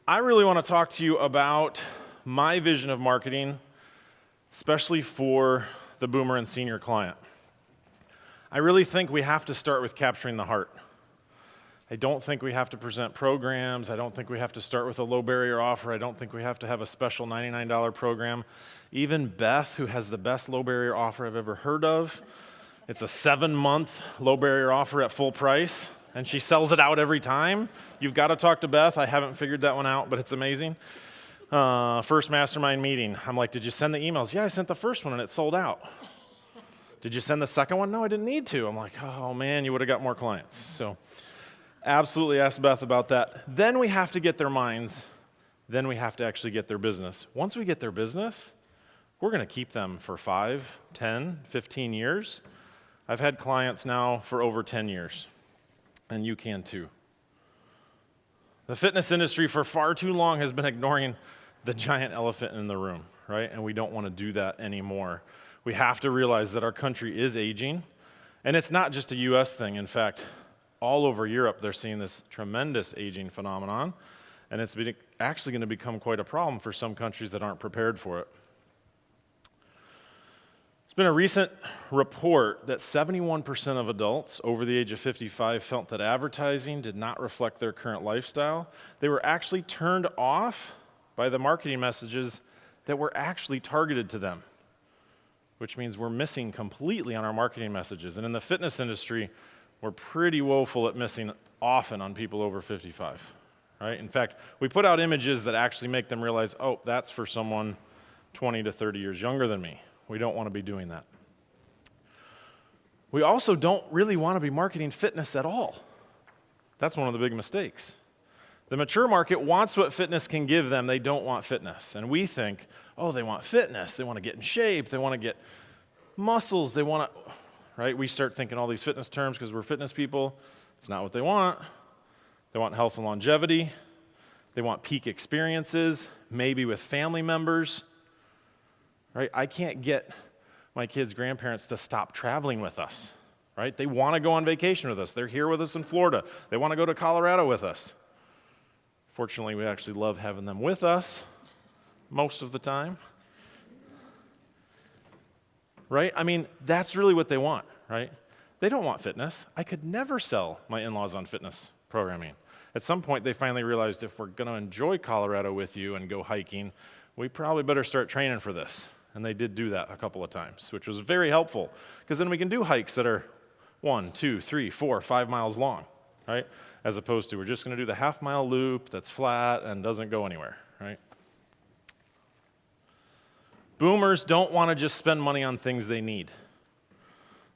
I really want to talk to you about my vision of marketing, especially for the boomer and senior client. I really think we have to start with capturing the heart. I don't think we have to present programs. I don't think we have to start with a low barrier offer. I don't think we have to have a special $99 program. Even Beth, who has the best low barrier offer I've ever heard of, it's a 7-month low barrier offer at full price, and she sells it out every time. You've got to talk to Beth. I haven't figured that one out, but it's amazing. First mastermind meeting. I'm like, did you send the emails? Yeah, I sent the first one, and it sold out. Did you send the second one? No, I didn't need to. I'm like, oh, man, you would have got more clients. So absolutely ask Beth about that. Then we have to get their minds. Then we have to actually get their business. Once we get their business, we're going to keep them for 5, 10, 15 years. I've had clients now for over 10 years, and you can too. The fitness industry for far too long has been ignoring the giant elephant in the room, right? And we don't want to do that anymore. We have to realize that our country is aging, and it's not just a U.S. thing. In fact, all over Europe, they're seeing this tremendous aging phenomenon, and it's actually going to become quite a problem for some countries that aren't prepared for it. There's been a recent report that 71% of adults over the age of 55 felt that advertising did not reflect their current lifestyle. They were actually turned off by the marketing messages that were actually targeted to them, which means we're missing completely on our marketing messages. And in the fitness industry, we're pretty woeful at missing often on people over 55, right? In fact, we put out images that actually make them realize, oh, that's for someone 20 to 30 years younger than me. We don't want to be doing that. We also don't really want to be marketing fitness at all. That's one of the big mistakes. The mature market wants what fitness can give them. They don't want fitness. And we think, oh, they want fitness. They want to get in shape. They want to get muscles. They want to, right? We start thinking all these fitness terms because we're fitness people. It's not what they want. They want health and longevity. They want peak experiences, maybe with family members. Right? I can't get my kids' grandparents to stop traveling with us, right? They want to go on vacation with us. They're here with us in Florida. They want to go to Colorado with us. Fortunately, we actually love having them with us most of the time. Right? I mean, that's really what they want, right? They don't want fitness. I could never sell my in-laws on fitness programming. At some point, they finally realized if we're going to enjoy Colorado with you and go hiking, we probably better start training for this. And they did do that a couple of times, which was very helpful, because then we can do hikes that are 1, 2, 3, 4, 5 miles long, right? As opposed to we're just going to do the half-mile loop that's flat and doesn't go anywhere, right? Boomers don't want to just spend money on things they need.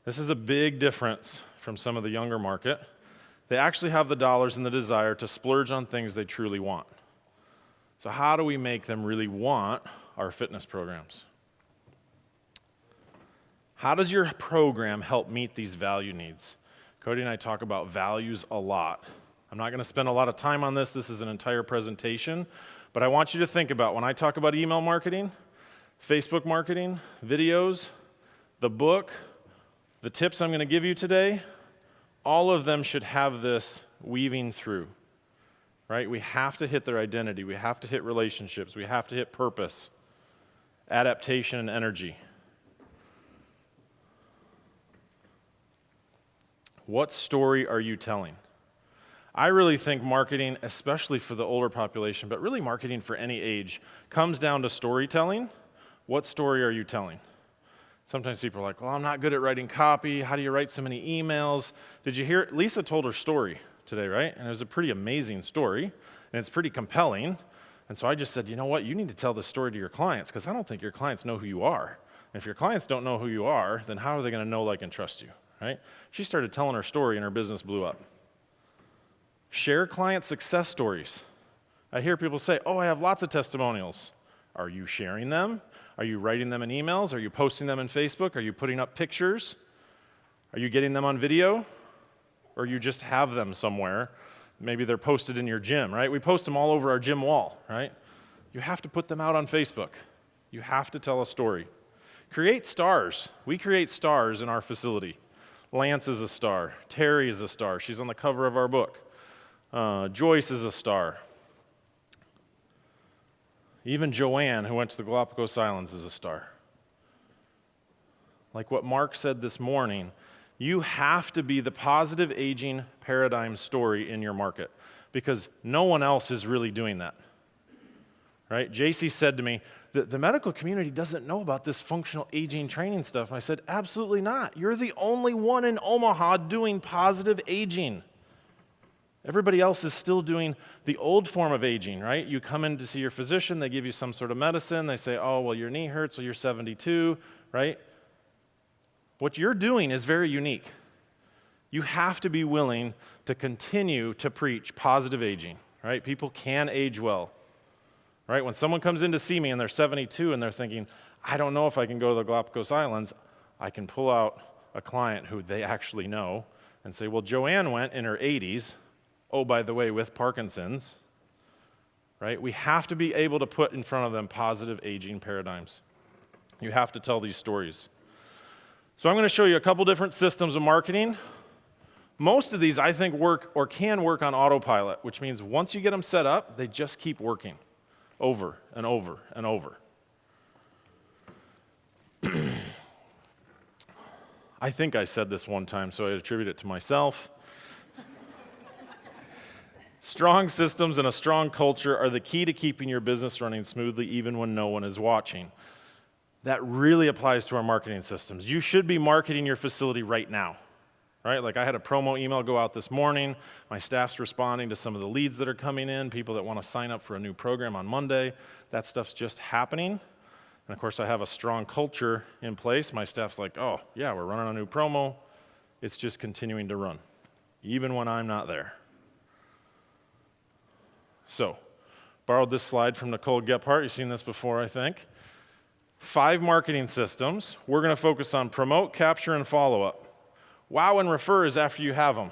This is a big difference from some of the younger market. They actually have the dollars and the desire to splurge on things they truly want. So how do we make them really want our fitness programs? How does your program help meet these value needs? Cody and I talk about values a lot. I'm not going to spend a lot of time on this. This is an entire presentation. But I want you to think about when I talk about email marketing, Facebook marketing, videos, the book, the tips I'm going to give you today, all of them should have this weaving through. Right? We have to hit their identity. We have to hit relationships. We have to hit purpose, adaptation, and energy. What story are you telling? I really think marketing, especially for the older population, but really marketing for any age, comes down to storytelling. What story are you telling? Sometimes people are like, well, I'm not good at writing copy. How do you write so many emails? Did you hear? Lisa told her story today, right? And it was a pretty amazing story, and it's pretty compelling. And so I just said, you know what? You need to tell this story to your clients, because I don't think your clients know who you are. And if your clients don't know who you are, then how are they going to know, like, and trust you, right? She started telling her story, and her business blew up. Share client success stories. I hear people say, oh, I have lots of testimonials. Are you sharing them? Are you writing them in emails? Are you posting them in Facebook? Are you putting up pictures? Are you getting them on video? Or you just have them somewhere. Maybe they're posted in your gym, right? We post them all over our gym wall, right? You have to put them out on Facebook. You have to tell a story. Create stars. We create stars in our facility. Lance is a star. Terry is a star. She's on the cover of our book. Joyce is a star. Even Joanne, who went to the Galapagos Islands, is a star. Like what Mark said this morning, you have to be the positive aging paradigm story in your market because no one else is really doing that. Right? JC said to me, the medical community doesn't know about this functional aging training stuff. And I said, absolutely not. You're the only one in Omaha doing positive aging. Everybody else is still doing the old form of aging, right? You come in to see your physician, they give you some sort of medicine, they say, oh, well, your knee hurts, well, you're 72, right? What you're doing is very unique. You have to be willing to continue to preach positive aging, right? People can age well. Right? When someone comes in to see me and they're 72 and they're thinking, I don't know if I can go to the Galapagos Islands, I can pull out a client who they actually know and say, well, Joanne went in her 80s, oh, by the way, with Parkinson's. Right? We have to be able to put in front of them positive aging paradigms. You have to tell these stories. So I'm going to show you a couple different systems of marketing. Most of these, I think, work or can work on autopilot, which means once you get them set up, they just keep working. Over and over and over. I think I said this one time, so I attribute it to myself. Strong systems and a strong culture are the key to keeping your business running smoothly even when no one is watching. That really applies to our marketing systems. You should be marketing your facility right now. Right? Like I had a promo email go out this morning. My staff's responding to some of the leads that are coming in, people that want to sign up for a new program on Monday. That stuff's just happening. And of course, I have a strong culture in place. My staff's like, oh, yeah, we're running a new promo. It's just continuing to run, even when I'm not there. So, borrowed this slide from Nicole Gephardt. You've seen this before, I think. 5 marketing systems. We're going to focus on promote, capture, and follow-up. Wow and refer is after you have them.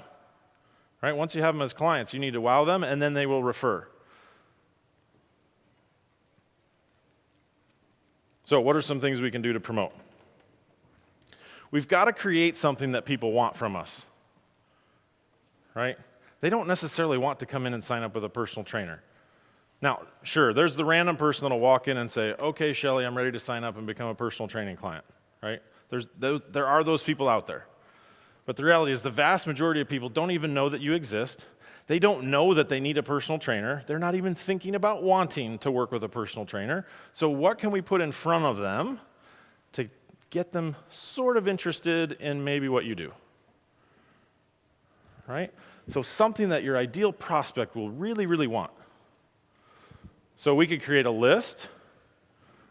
Right? Once you have them as clients, you need to wow them, and then they will refer. So what are some things we can do to promote? We've got to create something that people want from us. Right? They don't necessarily want to come in and sign up with a personal trainer. Now, sure, there's the random person that'll walk in and say, okay, Shelley, I'm ready to sign up and become a personal training client. Right? There are those people out there. But the reality is the vast majority of people don't even know that you exist. They don't know that they need a personal trainer. They're not even thinking about wanting to work with a personal trainer. So what can we put in front of them to get them sort of interested in maybe what you do? Right? So something that your ideal prospect will really, really want. So we could create a list,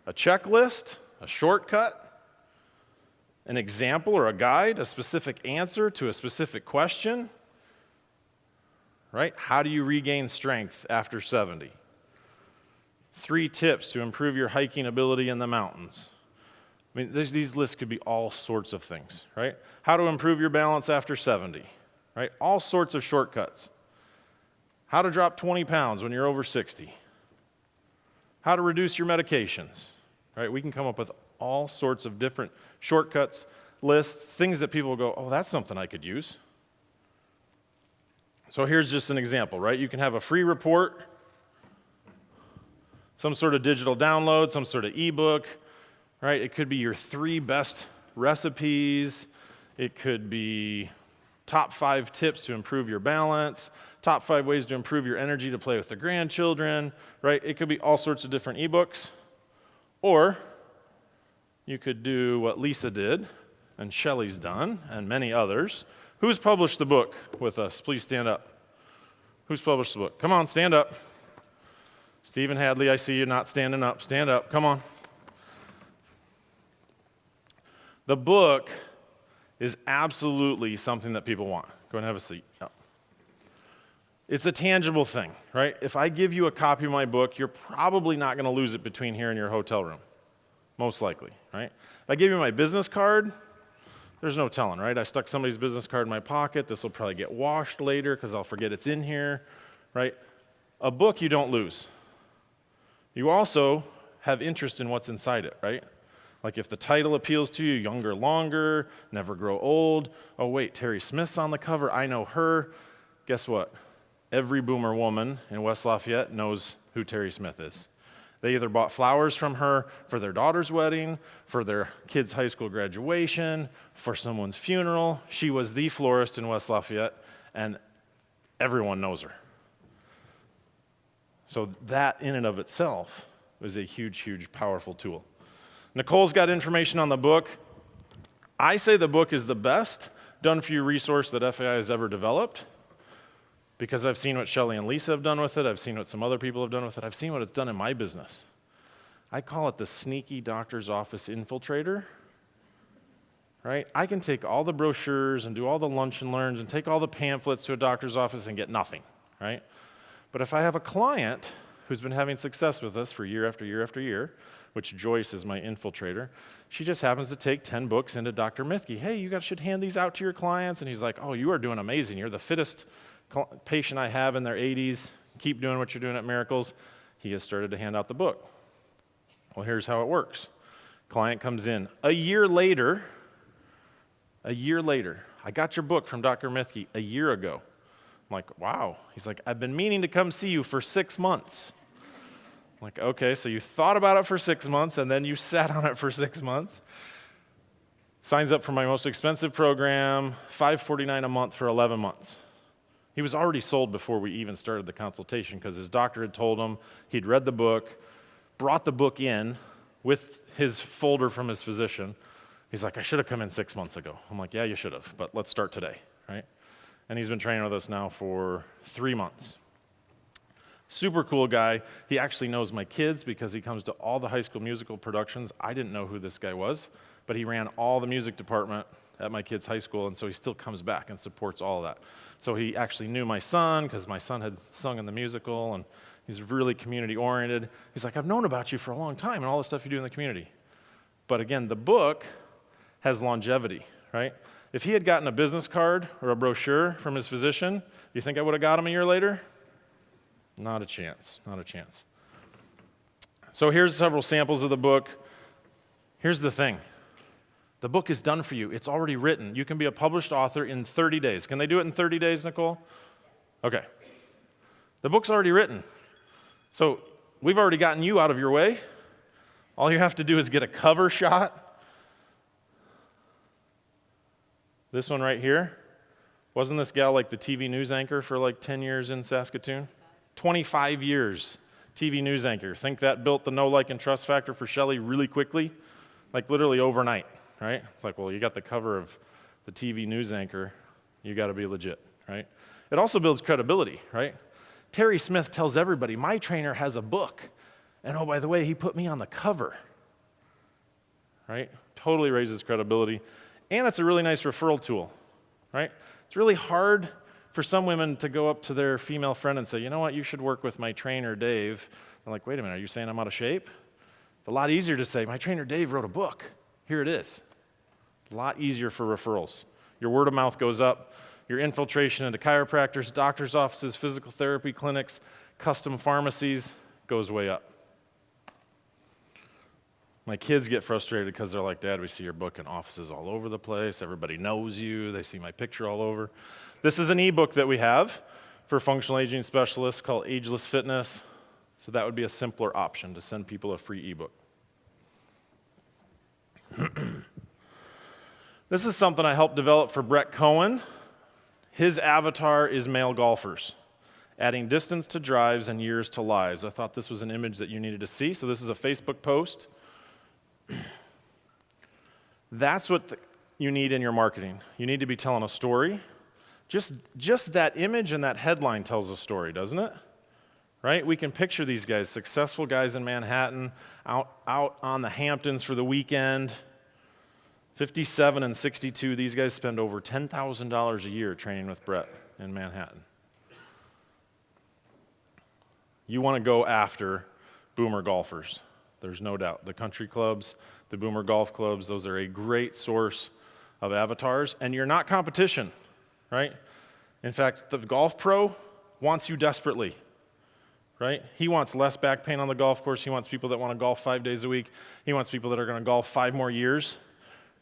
a checklist, a shortcut, an example or a guide, a specific answer to a specific question, right? How do you regain strength after 70? 3 tips to improve your hiking ability in the mountains. I mean, these lists could be all sorts of things, right? How to improve your balance after 70, right? All sorts of shortcuts. How to drop 20 pounds when you're over 60. How to reduce your medications, right? We can come up with all sorts of different shortcuts, lists, things that people go, oh, that's something I could use. So here's just an example, right? You can have a free report, some sort of digital download, some sort of ebook, right? It could be your 3 best recipes. It could be top 5 tips to improve your balance, top 5 ways to improve your energy to play with the grandchildren, right? It could be all sorts of different ebooks. Or you could do what Lisa did, and Shelley's done, and many others. Who's published the book with us? Please stand up. Who's published the book? Come on, stand up. Stephen Hadley, I see you not standing up. Stand up, come on. The book is absolutely something that people want. Go ahead and have a seat. Yeah. It's a tangible thing, right? If I give you a copy of my book, you're probably not going to lose it between here and your hotel room. Most likely, right? If I give you my business card, there's no telling, right? I stuck somebody's business card in my pocket. This will probably get washed later because I'll forget it's in here, right? A book you don't lose. You also have interest in what's inside it, right? Like if the title appeals to you, Younger Longer, Never Grow Old. Oh wait, Terry Smith's on the cover. I know her. Guess what? Every boomer woman in West Lafayette knows who Terry Smith is. They either bought flowers from her for their daughter's wedding, for their kid's high school graduation, for someone's funeral. She was the florist in West Lafayette, and everyone knows her. So that in and of itself was a huge, huge, powerful tool. Nicole's got information on the book. I say the book is the best done-for-you resource that FAI has ever developed, because I've seen what Shelley and Lisa have done with it. I've seen what some other people have done with it. I've seen what it's done in my business. I call it the sneaky doctor's office infiltrator, right? I can take all the brochures and do all the lunch and learns and take all the pamphlets to a doctor's office and get nothing, right? But if I have a client who's been having success with us for year after year after year, which Joyce is my infiltrator, she just happens to take 10 books into Dr. Mithke. Hey, you guys should hand these out to your clients. And he's like, oh, you are doing amazing. You're the fittest patient I have in their 80s. Keep doing what you're doing at Miracles. He has started to hand out the book. Well, here's how it works. Client comes in. A year later, I got your book from Dr. Mithke a year ago. I'm like, wow. He's like, I've been meaning to come see you for 6 months. I'm like, okay, so you thought about it for 6 months, and then you sat on it for 6 months. Signs up for my most expensive program, $549 a month for 11 months. He was already sold before we even started the consultation because his doctor had told him, he'd read the book, brought the book in with his folder from his physician. He's like, I should have come in 6 months ago. I'm like, yeah, you should have, but let's start today, right? And he's been training with us now for 3 months. Super cool guy. He actually knows my kids because he comes to all the High School Musical productions. I didn't know who this guy was, but he ran all the music department at my kid's high school, and so he still comes back and supports all of that. So he actually knew my son because my son had sung in the musical, and he's really community-oriented. He's like, I've known about you for a long time and all the stuff you do in the community. But again, the book has longevity, right? If he had gotten a business card or a brochure from his physician, you think I would have got him a year later? Not a chance, not a chance. So here's several samples of the book. Here's the thing. The book is done for you. It's already written. You can be a published author in 30 days. Can they do it in 30 days, Nicole? Okay. The book's already written. So we've already gotten you out of your way. All you have to do is get a cover shot. This one right here. Wasn't this gal like the TV news anchor for like 10 years in Saskatoon? 25 years, TV news anchor. Think that built the know, like, and trust factor for Shelley really quickly? Like literally overnight, right? It's like, well, you got the cover of the TV news anchor. You got to be legit, right? It also builds credibility, right? Terry Smith tells everybody, my trainer has a book. And oh, by the way, he put me on the cover, right? Totally raises credibility. And it's a really nice referral tool, right? It's really hard for some women to go up to their female friend and say, you know what, you should work with my trainer, Dave. They're like, wait a minute, are you saying I'm out of shape? It's a lot easier to say, my trainer, Dave, wrote a book. Here it is. A lot easier for referrals. Your word of mouth goes up. Your infiltration into chiropractors, doctor's offices, physical therapy clinics, custom pharmacies goes way up. My kids get frustrated because they're like, Dad, we see your book in offices all over the place. Everybody knows you. They see my picture all over. This is an ebook that we have for functional aging specialists called Ageless Fitness. So that would be a simpler option to send people a free ebook. This is something I helped develop for Brett Cohen. His avatar is male golfers, adding distance to drives and years to lives. I thought this was an image that you needed to see. So this is a Facebook post. That's what you need in your marketing. You need to be telling a story. Just that image and that headline tells a story, doesn't it? Right? We can picture these guys, successful guys in Manhattan, out on the Hamptons for the weekend. 57 and 62, these guys spend over $10,000 a year training with Brett in Manhattan. You want to go after boomer golfers. There's no doubt. The country clubs, the boomer golf clubs, those are a great source of avatars, and you're not competition, right? In fact, the golf pro wants you desperately, right? He wants less back pain on the golf course. He wants people that want to golf 5 days a week. He wants people that are going to golf 5 more years,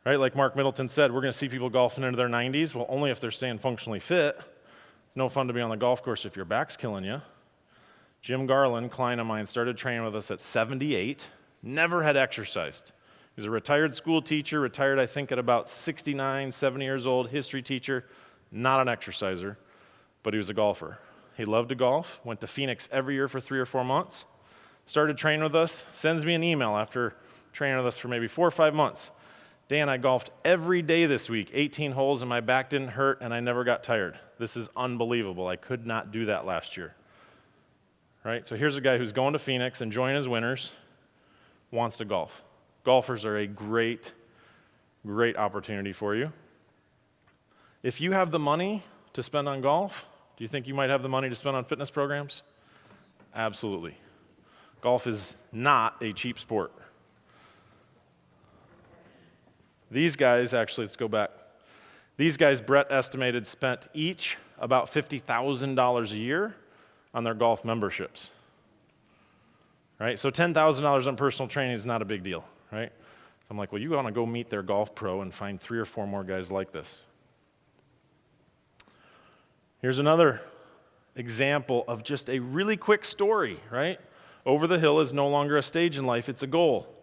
right? Like Mark Middleton said, we're going to see people golfing into their 90s. Well, only if they're staying functionally fit. It's no fun to be on the golf course if your back's killing you. Jim Garland, client of mine, started training with us at 78, never had exercised. He was a retired school teacher, retired I think at about 69, 70 years old, history teacher, not an exerciser, but he was a golfer. He loved to golf, went to Phoenix every year for 3 or 4 months, started training with us, sends me an email after training with us for maybe 4 or 5 months. Dan, I golfed every day this week, 18 holes, and my back didn't hurt, and I never got tired. This is unbelievable. I could not do that last year. Right? So here's a guy who's going to Phoenix, enjoying his winters, wants to golf. Golfers are a great, great opportunity for you. If you have the money to spend on golf, do you think you might have the money to spend on fitness programs? Absolutely. Golf is not a cheap sport. These guys, actually, let's go back. These guys, Brett estimated, spent each about $50,000 a year on their golf memberships. Right? So $10,000 on personal training is not a big deal, right? So I'm like, well, you want to go meet their golf pro and find 3 or 4 more guys like this. Here's another example of just a really quick story, right? Over the hill is no longer a stage in life, it's a goal.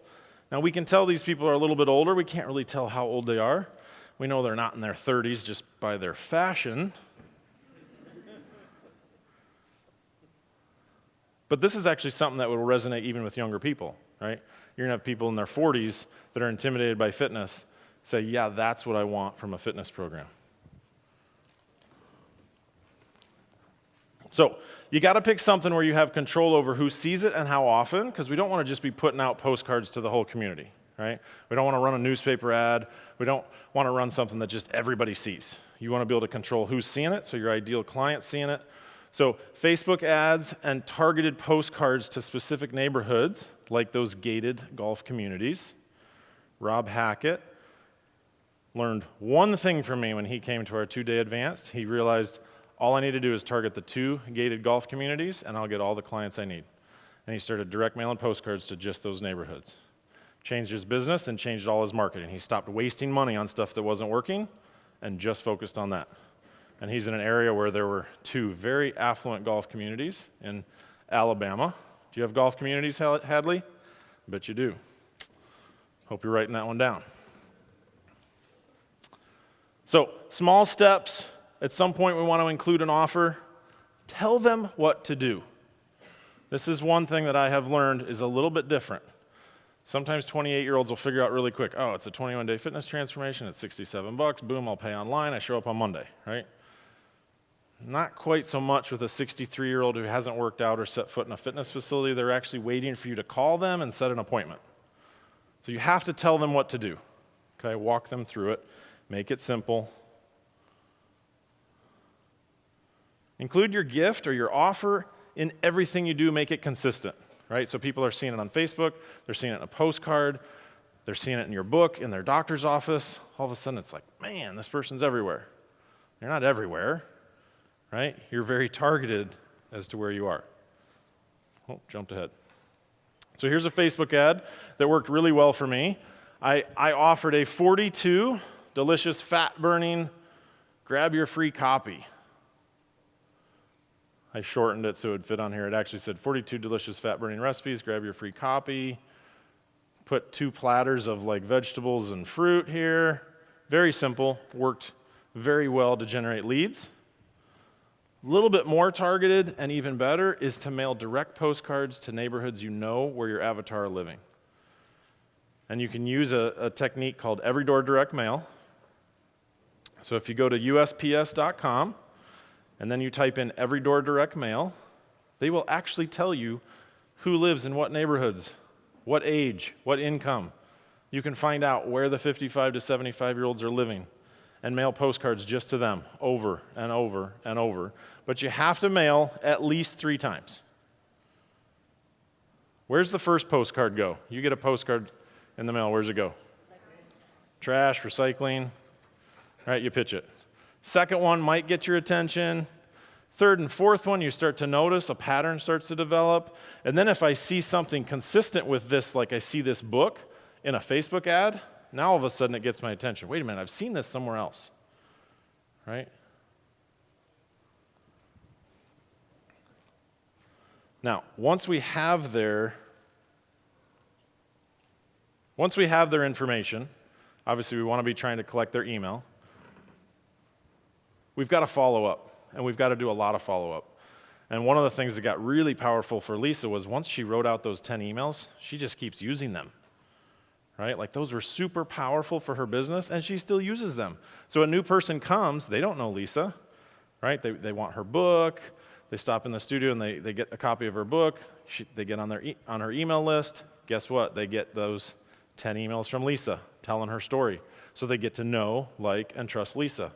Now, we can tell these people are a little bit older. We can't really tell how old they are. We know they're not in their 30s just by their fashion. But this is actually something that will resonate even with younger people, right? You're going to have people in their 40s that are intimidated by fitness say, yeah, that's what I want from a fitness program. So you got to pick something where you have control over who sees it and how often, because we don't want to just be putting out postcards to the whole community, right? We don't want to run a newspaper ad. We don't want to run something that just everybody sees. You want to be able to control who's seeing it, so your ideal client's seeing it. So Facebook ads and targeted postcards to specific neighborhoods, like those gated golf communities. Rob Hackett learned one thing from me when he came to our 2-day advanced. He realized all I need to do is target the 2 gated golf communities, and I'll get all the clients I need. And he started direct mailing postcards to just those neighborhoods. Changed his business and changed all his marketing. He stopped wasting money on stuff that wasn't working and just focused on that. And he's in an area where there were 2 very affluent golf communities in Alabama. Do you have golf communities, Hadley? I bet you do. Hope you're writing that one down. So, small steps. At some point, we want to include an offer. Tell them what to do. This is one thing that I have learned is a little bit different. Sometimes 28-year-olds will figure out really quick, oh, it's a 21-day fitness transformation, it's $67, boom, I'll pay online, I show up on Monday, right? Not quite so much with a 63-year-old who hasn't worked out or set foot in a fitness facility. They're actually waiting for you to call them and set an appointment. So you have to tell them what to do. Okay, walk them through it. Make it simple. Include your gift or your offer in everything you do. Make it consistent, right? So people are seeing it on Facebook. They're seeing it in a postcard. They're seeing it in your book, in their doctor's office. All of a sudden, it's like, man, this person's everywhere. You're not everywhere. Right? You're very targeted as to where you are. Oh, jumped ahead. So here's a Facebook ad that worked really well for me. I offered a 42 delicious fat-burning, grab your free copy. I shortened it so it would fit on here. It actually said 42 delicious fat-burning recipes, grab your free copy. Put 2 platters of like vegetables and fruit here. Very simple, worked very well to generate leads. A little bit more targeted and even better is to mail direct postcards to neighborhoods you know where your avatar are living. And you can use a technique called every door direct mail. So if you go to USPS.com and then you type in every door direct mail, they will actually tell you who lives in what neighborhoods, what age, what income. You can find out where the 55 to 75-year-olds are living and mail postcards just to them over and over and over. But you have to mail at least 3 times. Where's the first postcard go? You get a postcard in the mail, where's it go? Trash, recycling. Right, you pitch it. Second one might get your attention. Third and fourth one, you start to notice a pattern starts to develop. And then if I see something consistent with this, like I see this book in a Facebook ad, now all of a sudden it gets my attention. Wait a minute, I've seen this somewhere else, right? Now, once we have their information, obviously we want to be trying to collect their email, we've got to follow up, and we've got to do a lot of follow-up. And one of the things that got really powerful for Lisa was once she wrote out those 10 emails, she just keeps using them, right? Like those were super powerful for her business, and she still uses them. So a new person comes, they don't know Lisa, right? They want her book. They stop in the studio and they get a copy of her book. They get on her email list. Guess what? They get those 10 emails from Lisa telling her story. So they get to know, like, and trust Lisa.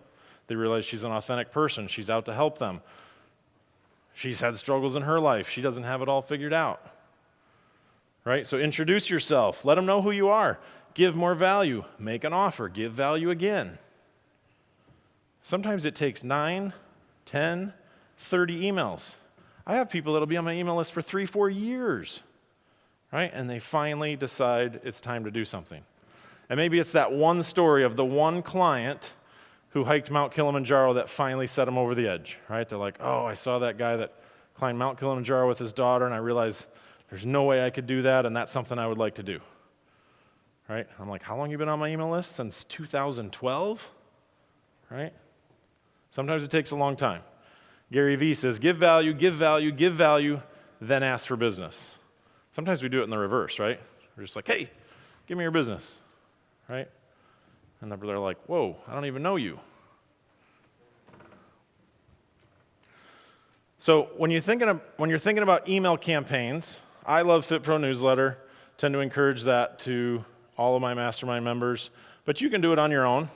They realize she's an authentic person. She's out to help them. She's had struggles in her life. She doesn't have it all figured out. Right? So introduce yourself. Let them know who you are. Give more value. Make an offer. Give value again. Sometimes it takes 9, 10, 30 emails. I have people that'll be on my email list for 3-4 years, right? And they finally decide it's time to do something. And maybe it's that one story of the one client who hiked Mount Kilimanjaro that finally set them over the edge, right? They're like, oh, I saw that guy that climbed Mount Kilimanjaro with his daughter, and I realized there's no way I could do that, and that's something I would like to do, right? I'm like, how long have you been on my email list? Since 2012, right? Sometimes it takes a long time. Gary Vee says, give value, give value, give value, then ask for business. Sometimes we do it in the reverse, right? We're just like, hey, give me your business, right? And they're like, whoa, I don't even know you. So when you're thinking about email campaigns, I love FitPro Newsletter, tend to encourage that to all of my mastermind members, but you can do it on your own,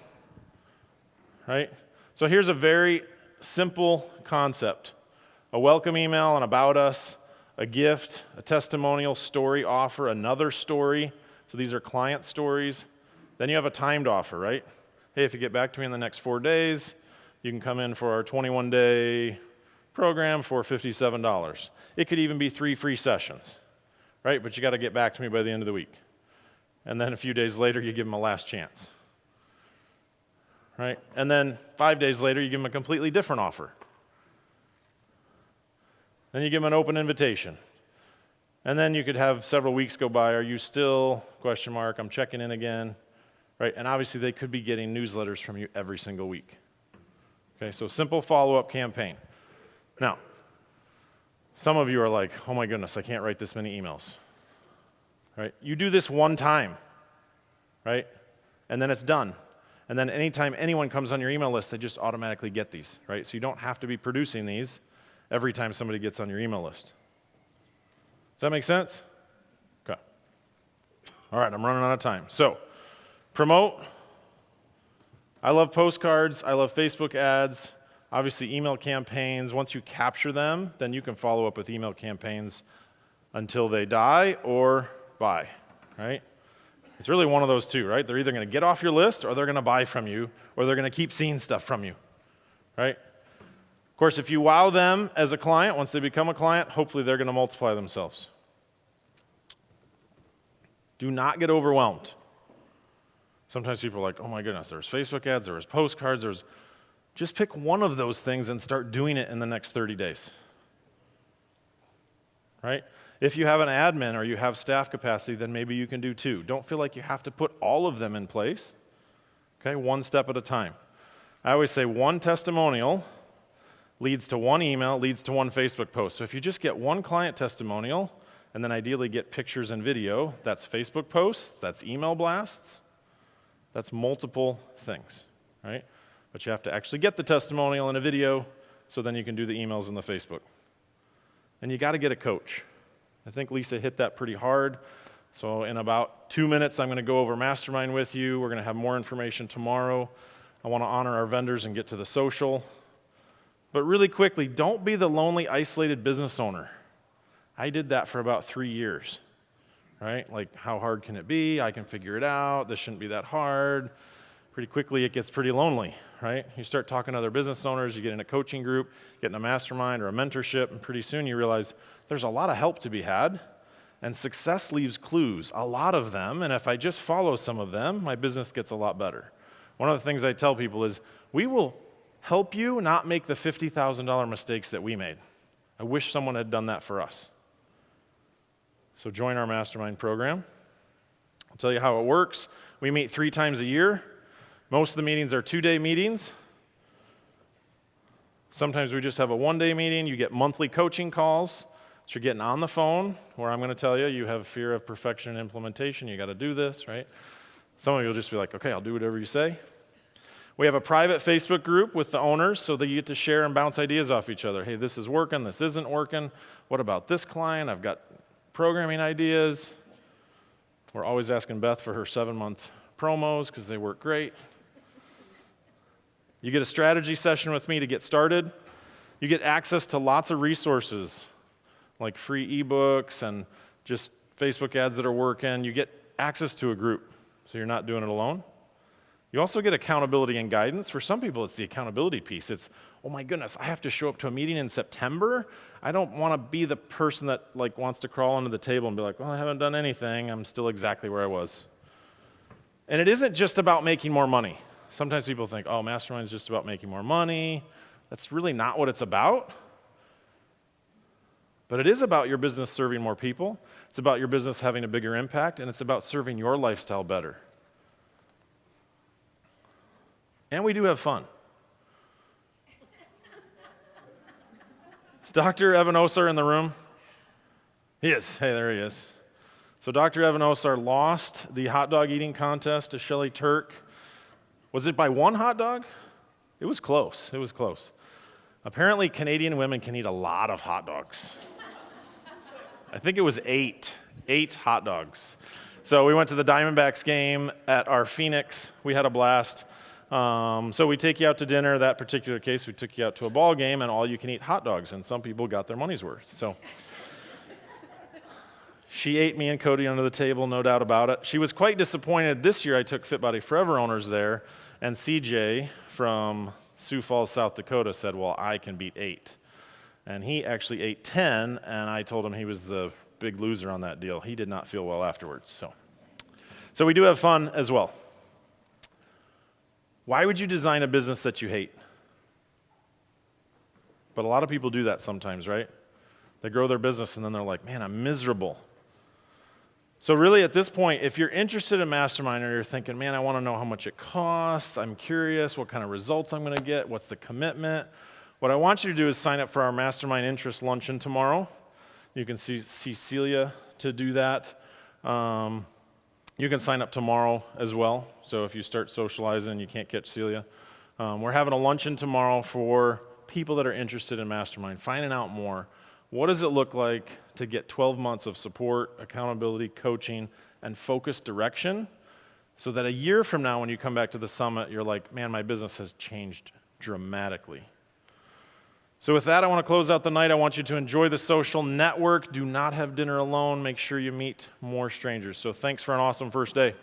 right? So here's a very simple concept. A welcome email, an about us, a gift, a testimonial, story offer, another story. So these are client stories. Then you have a timed offer, right? Hey, if you get back to me in the next 4 days, you can come in for our 21-day program for $57. It could even be 3 free sessions, right? But you got to get back to me by the end of the week. And then a few days later, you give them a last chance, right? And then 5 days later, you give them a completely different offer. Then you give them an open invitation. And then you could have several weeks go by. Are you still, ? I'm checking in again, right? And obviously, they could be getting newsletters from you every single week. Okay, so simple follow-up campaign. Now, some of you are like, oh my goodness, I can't write this many emails, right? You do this one time, right? And then it's done. And then anytime anyone comes on your email list, they just automatically get these, right? So you don't have to be producing these every time somebody gets on your email list. Does that make sense? Okay. All right, I'm running out of time. So, promote. I love postcards. I love Facebook ads. Obviously, email campaigns. Once you capture them, then you can follow up with email campaigns until they die or buy, right? It's really one of those two, right? They're either going to get off your list or they're going to buy from you or they're going to keep seeing stuff from you, right? Of course, if you wow them as a client, once they become a client, hopefully they're going to multiply themselves. Do not get overwhelmed. Sometimes people are like, oh my goodness, there's Facebook ads, there's postcards, just pick one of those things and start doing it in the next 30 days. Right? If you have an admin or you have staff capacity, then maybe you can do 2. Don't feel like you have to put all of them in place. Okay, one step at a time. I always say one testimonial leads to one email, leads to one Facebook post. So if you just get one client testimonial, and then ideally get pictures and video, that's Facebook posts, that's email blasts, that's multiple things, right? But you have to actually get the testimonial and a video, so then you can do the emails and the Facebook. And you got to get a coach. I think Lisa hit that pretty hard. So in about 2 minutes, I'm going to go over Mastermind with you. We're going to have more information tomorrow. I want to honor our vendors and get to the social. But really quickly, don't be the lonely, isolated business owner. I did that for about 3 years, right? Like, how hard can it be? I can figure it out. This shouldn't be that hard. Pretty quickly, it gets pretty lonely, right? You start talking to other business owners, you get in a coaching group, get in a mastermind or a mentorship, and pretty soon you realize there's a lot of help to be had, and success leaves clues, a lot of them, and if I just follow some of them, my business gets a lot better. One of the things I tell people is, we will help you not make the $50,000 mistakes that we made. I wish someone had done that for us. So join our mastermind program. I'll tell you how it works. We meet 3 times a year. Most of the meetings are 2-day meetings. Sometimes we just have a 1-day meeting. You get monthly coaching calls. So you're getting on the phone where I'm going to tell you, you have fear of perfection and implementation. You got to do this, right? Some of you will just be like, okay, I'll do whatever you say. We have a private Facebook group with the owners so that you get to share and bounce ideas off each other. Hey, this is working. This isn't working. What about this client? I've got programming ideas. We're always asking Beth for her 7-month promos because they work great. You get a strategy session with me to get started. You get access to lots of resources like free ebooks and just Facebook ads that are working. You get access to a group, so you're not doing it alone. You also get accountability and guidance. For some people, it's the accountability piece. It's, oh my goodness, I have to show up to a meeting in September. I don't want to be the person that wants to crawl under the table and be like, well, I haven't done anything. I'm still exactly where I was. And it isn't just about making more money. Sometimes people think, oh, mastermind is just about making more money. That's really not what it's about. But it is about your business serving more people. It's about your business having a bigger impact, and it's about serving your lifestyle better. And we do have fun. Is Dr. Evan Osar in the room? He is. Hey, there he is. So Dr. Evan Osar lost the hot dog eating contest to Shelley, Turk. Was it by 1 hot dog? It was close. It was close. Apparently, Canadian women can eat a lot of hot dogs. I think it was 8 hot dogs. So we went to the Diamondbacks game at our Phoenix. We had a blast. So we take you out to dinner. That particular case, we took you out to a ball game and all you can eat hot dogs, and some people got their money's worth. So she ate me and Cody under the table, no doubt about it. She was quite disappointed. This year I took Fit Body Forever owners there, and CJ from Sioux Falls, South Dakota said, well, I can beat 8. And he actually ate 10, and I told him he was the big loser on that deal. He did not feel well afterwards. So we do have fun as well. Why would you design a business that you hate? But a lot of people do that sometimes, right? They grow their business, and then they're like, man, I'm miserable. So really at this point, if you're interested in Mastermind or you're thinking, man, I want to know how much it costs, I'm curious what kind of results I'm going to get, what's the commitment, what I want you to do is sign up for our Mastermind Interest Luncheon tomorrow. You can see Celia to do that. You can sign up tomorrow as well. So if you start socializing and you can't catch Celia, we're having a luncheon tomorrow for people that are interested in Mastermind, finding out more. What does it look like to get 12 months of support, accountability, coaching, and focused direction so that a year from now when you come back to the summit, you're like, man, my business has changed dramatically. So with that, I want to close out the night. I want you to enjoy the social network. Do not have dinner alone. Make sure you meet more strangers. So thanks for an awesome first day.